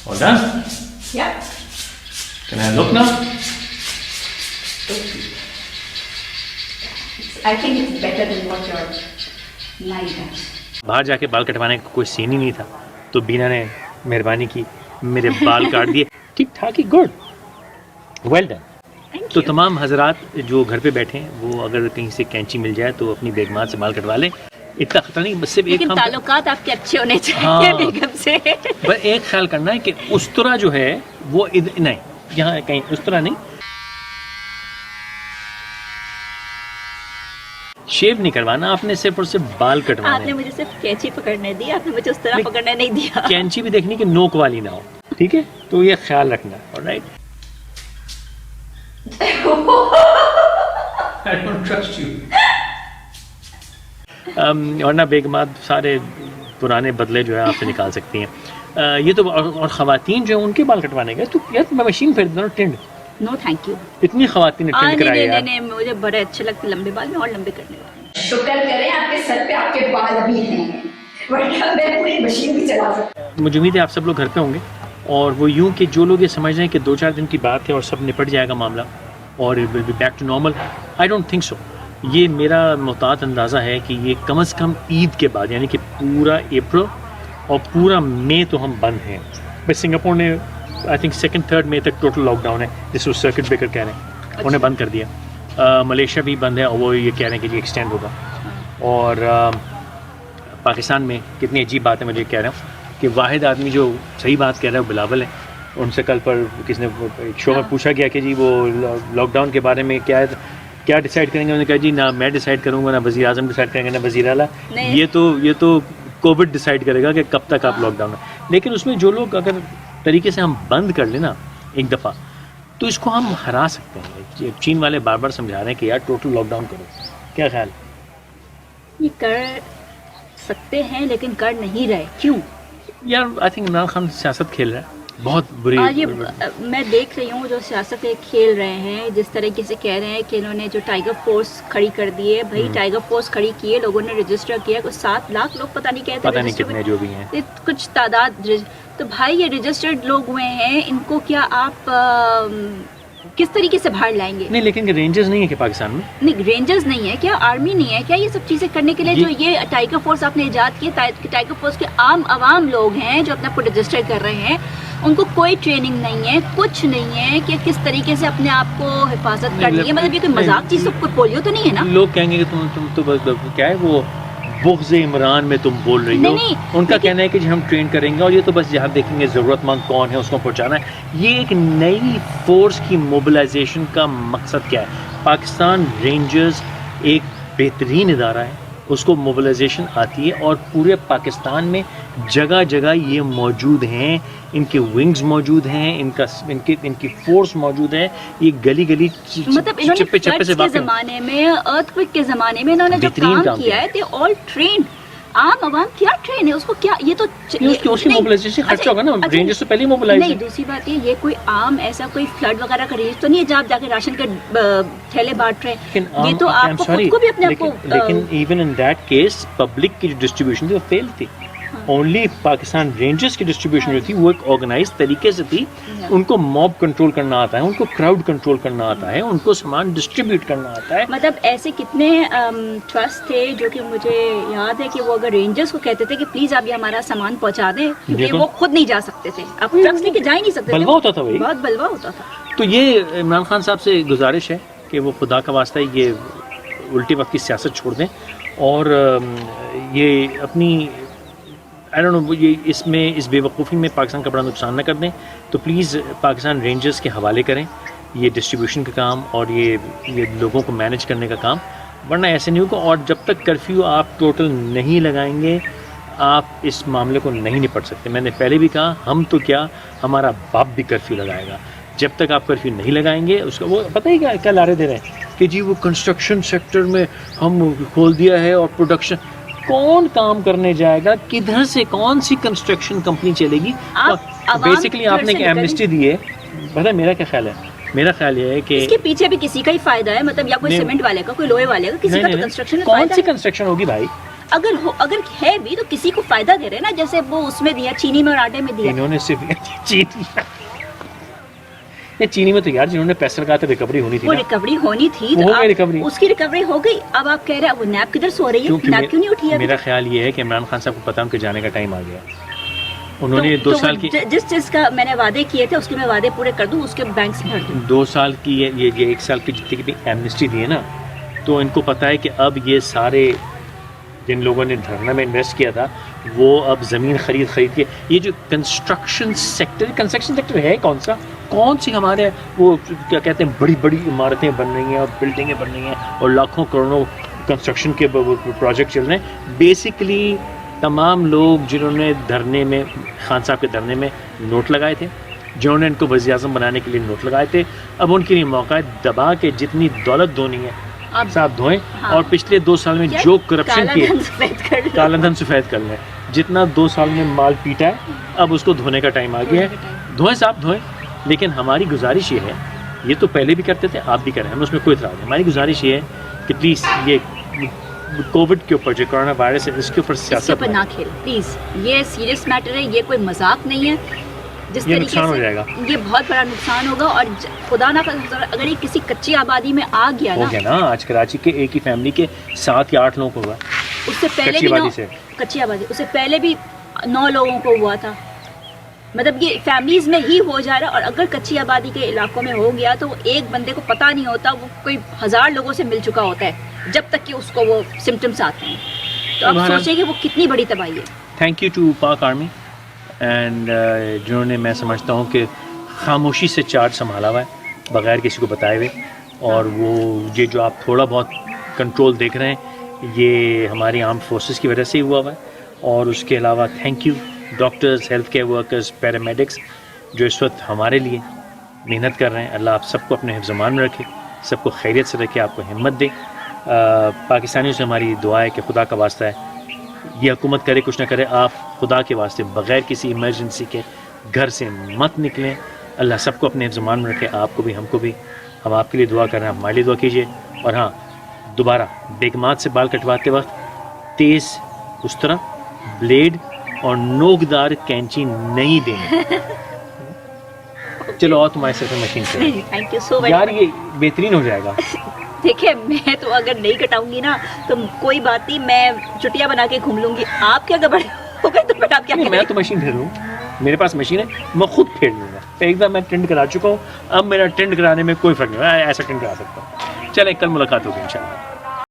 All done? Yeah. Can I look now? I think it's better than what your line does. बाहर जाके बाल कटवाने का कोई सीन ही नहीं था, तो बीना ने मेहरबानी की मेरे बाल काट दिए ठीक ठाक ही. Good, well done. तो तमाम हजरात जो घर पे बैठे हैं वो अगर कहीं से कैंची मिल जाए तो अपनी बेगमात से बाल कटवा लें. इतना खतरा नहीं, बस सिर्फ एक लेकिन काम ताल्लुकात आपके अच्छे होने चाहिए. हाँ. बेगम से. बस एक ख्याल करना है कि उस्तरा जो है वो नहीं, यहाँ कहीं उस्तरा नहीं, शेव नहीं करवाना आपने, सिर्फ और सिर्फ बाल कटवाने. आपने मुझे सिर्फ कैंची पकड़ने दी, आपने मुझे उस तरह पकड़ने नहीं दिया. कैंची भी देखनी कि नोक वाली ना हो, ठीक है, तो ये ख्याल रखना. Alright. I don't trust you. वरना बेगमात सारे पुराने बदले जो है आपसे निकाल सकती हैं. ये तो और ख़वातीन जो है उनके बाल कटवाने गए तो यार मैं मशीन फेर दूँ टिंड. No thank you. इतनी ख़वातीन ने टिंड कराई यार. नहीं, मुझे बड़े अच्छे लगते लंबे बाल, में और लंबे करने वाले. शुक्र करें आपके सर पे आपके बाल अभी हैं, वरना मैं पूरी मशीन भी चला सकती. मुझे उम्मीद है आप सब लोग घर पे होंगे और वो यूं कि जो लोग ये समझ रहे हैं कि 2-4 दिन की बात है और सब निपट जाएगा मामला और it will be back to normal, I don't think so. ये मेरा मुताद अंदाज़ा है कि ये कम से कम ईद के बाद, यानी कि पूरा अप्रैल और पूरा मई तो हम बंद हैं. बस सिंगापुर ने आई थिंक 2-3 मई तक टोटल लॉकडाउन है, जिसको सर्किट ब्रेकर कह रहे हैं, उन्हें बंद कर दिया. मलेशिया भी बंद है और वो ये कह रहे हैं कि ये एक्सटेंड होगा. और पाकिस्तान में कितनी अजीब बात है, मुझे कह रहा हूँ कि वाहिद आदमी जो सही बात कह रहा है वो बिलावल है. उनसे कल पर किसने एक शो में पूछा गया कि जी वो लॉकडाउन के बारे में क्या डिसाइड करेंगे. उन्होंने कहा जी ना मैं डिसाइड करूँगा, ना वज़ीर आज़म डिसाइड करेंगे, ना वज़ीर आला. ये तो कोविड डिसाइड करेगा कि कब तक आप लॉकडाउन है. लेकिन उसमें जो लोग अगर तरीके से हम बंद कर लेना एक दफ़ा तो इसको हम हरा सकते हैं. चीन वाले बार बार समझा रहे हैं कि यार टोटल लॉकडाउन करो, क्या ख्याल? ये कर सकते हैं लेकिन कर नहीं रहे. क्यों यार? आई थिंक इमरान खान सियासत खेल रहा है बहुत बुरी. ये मैं देख रही हूँ जो सियासत खेल रहे हैं, जिस तरीके से कह रहे हैं कि इन्होंने जो टाइगर फोर्स खड़ी कर दी है. भाई टाइगर फोर्स खड़ी की है, लोगों ने रजिस्टर किया, कुछ 7 लाख लोग पता नहीं कहते, पता नहीं कितने जो भी हैं, कुछ तादाद. तो भाई ये रजिस्टर्ड लोग हुए हैं, इनको क्या आप किस तरीके से बाहर लाएंगे? नहीं, लेकिन रेंजर्स नहीं है कि पाकिस्तान में? नहीं, रेंजर्स नहीं है क्या? आर्मी नहीं है क्या? ये सब चीजें करने के लिए जो ये टाइगर फोर्स आपने इजाद की, टाइगर फोर्स के आवाम लोग हैं जो अपने आप को रजिस्टर कर रहे हैं, उनको कोई ट्रेनिंग नहीं है, कुछ नहीं है कि किस तरीके से अपने आप को हिफाजत करनी है. मतलब ये कोई मजाक चीज, सब कोई पोलियो तो नहीं है ना? लोग कहेंगे कि तुम तो क्या है वो बुग़्ज़ इमरान में तुम बोल रही हो. नहीं, उनका कहना है कि हम ट्रेन करेंगे और ये तो बस यहाँ देखेंगे ज़रूरतमंद कौन है उसको पहुँचाना है. ये एक नई फोर्स की मोबिलाइजेशन का मकसद क्या है? पाकिस्तान रेंजर्स एक बेहतरीन इदारा है, उसको मोबिलाइजेशन आती है और पूरे पाकिस्तान में जगह जगह ये मौजूद हैं, इनके विंग्स मौजूद हैं, इनकी फोर्स मौजूद है. ये गली गली मतलब इन्होंने फ्लड्स के ज़माने में, अर्थक्वेक के ज़माने में इन्होंने जो काम किया है, दे ऑल ट्रेन. आम आवाम क्या ट्रेन है उसको, क्या ये तो उसकी मोबिलाइजेशन खर्चा होगा ना. रेंजर्स से पहले मोबिलाइज. नहीं, दूसरी बात ये कोई आम ऐसा कोई फ्लड वगैरह का रेंज तो नहीं है जहाँ जाके राशन के थैले बांट रहे हैं. ये तो आपको खुद को भी अपने आप को. लेकिन even in that case public की जो डिस्ट्रीब्यूशन थी वो फेल थी. ओनली पाकिस्तान रेंजर्स की डिस्ट्रीब्यूशन जो थी वो एक ऑर्गेनाइज तरीके से थी. उनको मॉब कंट्रोल करना आता है, उनको क्राउड कंट्रोल करना आता है, उनको सामान डिस्ट्रीब्यूट करना आता है. मतलब ऐसे कितने ट्रस्ट थे जो कि मुझे याद है कि वो अगर रेंजर्स को कहते थे कि प्लीज आप ये हमारा सामान पहुंचा दें, क्योंकि वो खुद नहीं जा सकते थे, अब ट्रक्स लेके जा ही नहीं सकते थे. बलवा होता था भाई, बहुत बलवा होता था. तो ये इमरान खान साहब से गुजारिश है कि वो खुदा का वास्ता ये उल्टी वक्त की सियासत छोड़ दें और ये अपनी आई डोंट नो ये इसमें इस बेवकूफ़ी में पाकिस्तान का बड़ा नुकसान न कर दें. तो प्लीज़ पाकिस्तान रेंजर्स के हवाले करें ये डिस्ट्रीब्यूशन का काम और ये लोगों को मैनेज करने का काम, वरना ऐसे नहीं होगा. और जब तक कर्फ्यू आप टोटल नहीं लगाएंगे आप इस मामले को नहीं निपट सकते. मैंने पहले भी कहा, हम तो क्या हमारा बाप भी कर्फ्यू लगाएगा. जब तक आप कर्फ्यू नहीं लगाएंगे उसका वो पता ही क्या लारे दे रहे हैं कि जी वो कंस्ट्रक्शन सेक्टर में हम खोल दिया है और प्रोडक्शन. कौन काम करने जाएगा, किधर से कौन सी कंस्ट्रक्शन कंपनी चलेगी? बेसिकली आपने एक एमनेस्टी दी है. पता है मेरा क्या ख्याल है? मेरा ख्याल ये है कि इसके पीछे भी किसी का ही फायदा है. मतलब या कोई सीमेंट वाले का, कोई लोहे वाले का, किसी का तो कंस्ट्रक्शन. कौन सी कंस्ट्रक्शन होगी भाई? اگر ہے بھی تو کسی کو فائدہ دے رہے ہیں نا, جیسے وہ اس میں دیا چینی میں اور آٹے میں دیا. انہوں نے صرف چینی میں تو یار جنہوں نے پیسے لگاتے ریکوری ہونی تھی, وہ ریکوری ہونی تھی, وہ ہو گئی ریکوری, اس کی ریکوری ہو گئی. اب آپ کہہ رہے ہیں وہ نیب کدھر سو رہی ہے, نیب کیوں نہیں اٹھی ہے؟ میرا خیال یہ ہے کہ عمران خان صاحب کو پتا ان کے جانے کا ٹائم آ گیا. انہوں نے 2 سال کی جس چیز کا میں نے وعدے کیے تھے اس کے میں وعدے پورے کر دوں, اس کے بینک سے بھر دوں. 2 سال کی یہ 1 سال کی جتنی ایمنسٹی دی ہے نا, تو ان کو پتا ہے کہ اب یہ سارے جن لوگوں نے دھرنا میں انویسٹ کیا تھا وہ اب زمین خرید کے, یہ جو کنسٹرکشن سیکٹر ہے کون سی ہمارے وہ کیا کہتے ہیں بڑی بڑی عمارتیں بن رہی ہیں اور بلڈنگیں بن رہی ہیں اور لاکھوں کروڑوں کنسٹرکشن کے پروجیکٹ چل رہے ہیں. بیسکلی تمام لوگ جنہوں نے دھرنے میں, خان صاحب کے دھرنے میں نوٹ لگائے تھے, جنہوں نے ان کو وزیر اعظم بنانے کے لیے نوٹ لگائے تھے, اب ان کے لیے موقع ہے دبا کے جتنی دولت دھونی ہے صاحب دھوئیں. اور پچھلے 2 سال میں جو کرپشن کیے کالا دھن سفید کر لیں, جتنا 2 سال میں مال پیٹا ہے اب اس کو دھونے کا ٹائم آ گیا ہے. دھوئیں صاحب دھوئیں, لیکن ہماری گزارش یہ ہے, یہ تو پہلے بھی کرتے تھے آپ بھی کریں, ہمیں اس میں کوئی اعتراض نہیں. ہماری گزارش یہ ہے کہ پلیز یہ کووڈ کے اوپر جو کرونا وائرس ہے اس کے اوپر سیاست نہ کھیل پلیز. یہ سیریس میٹر ہے, یہ کوئی مذاق نہیں ہے. جس یہ طریقے نقصان ہو جائے گا, یہ بہت بڑا نقصان ہوگا. اور خدا نہ اگر یہ کسی کچی آبادی میں آ گیا نا, آج کراچی کے ایک ہی فیملی کے 7 یا 8 لوگوں کو ہوا, اس سے پہلے بھی کچی آبادی, اس سے پہلے بھی 9 لوگوں کو ہوا تھا. مطلب یہ فیملیز میں ہی ہو جا رہا ہے. اور اگر کچی آبادی کے علاقوں میں ہو گیا تو ایک بندے کو پتہ نہیں ہوتا, وہ کوئی 1000 لوگوں سے مل چکا ہوتا ہے جب تک کہ اس کو وہ سمٹمس آتے ہیں. تو آپ سوچیں کہ وہ کتنی بڑی تباہی ہے. تھینک یو ٹو پاک آرمی اینڈ جنہوں نے, میں سمجھتا ہوں کہ خاموشی سے چارج سنبھالا ہوا ہے بغیر کسی کو بتائے ہوئے. اور وہ یہ جو آپ تھوڑا بہت کنٹرول دیکھ رہے ہیں یہ ہماری آرم فورسز کی وجہ سے ہی ہوا ہوا ہے. اور اس کے علاوہ thank you doctors, health care workers, paramedics جو اس وقت ہمارے لیے محنت کر رہے ہیں. اللہ آپ سب کو اپنے حفظ امان میں رکھے, سب کو خیریت سے رکھے, آپ کو ہمت دے. پاکستانیوں سے ہماری دعا ہے کہ خدا کا واسطہ ہے یہ حکومت کرے کچھ نہ کرے, آپ خدا کے واسطے بغیر کسی ایمرجنسی کے گھر سے مت نکلیں. اللہ سب کو اپنے حفظ امان میں رکھے, آپ کو بھی ہم کو بھی. ہم آپ کے لیے دعا کر رہے ہیں, ہمارے لیے دعا کیجیے. اور ہاں, دوبارہ بیگمات سے بال کٹواتے وقت تیز استرا, بلیڈ اور نوکدار کینچی نہیں دیں. چلو اور تمہارے ساتھ مشین سے تھینک یو سو مچ یار, یہ بہترین ہو جائے گا. دیکھیں میں تو اگر نہیں کٹاؤں گی نا تو کوئی بات نہیں, میں چٹیاں بنا کے گھوم لوں گی. آپ کیا گڑبڑ ہو گئے تو بیٹا آپ کیا؟ میں تو مشین پھیروں, میرے پاس مشین ہے, میں خود پھیر لوں گا. ایک بار میں ٹرینڈ کرا چکا ہوں, اب میرا ٹرینڈ کرانے میں کوئی فرق نہیں, ایسا ٹرینڈ کرا سکتا ہوں. چلیں کل ملاقات ہوگی انشاءاللہ.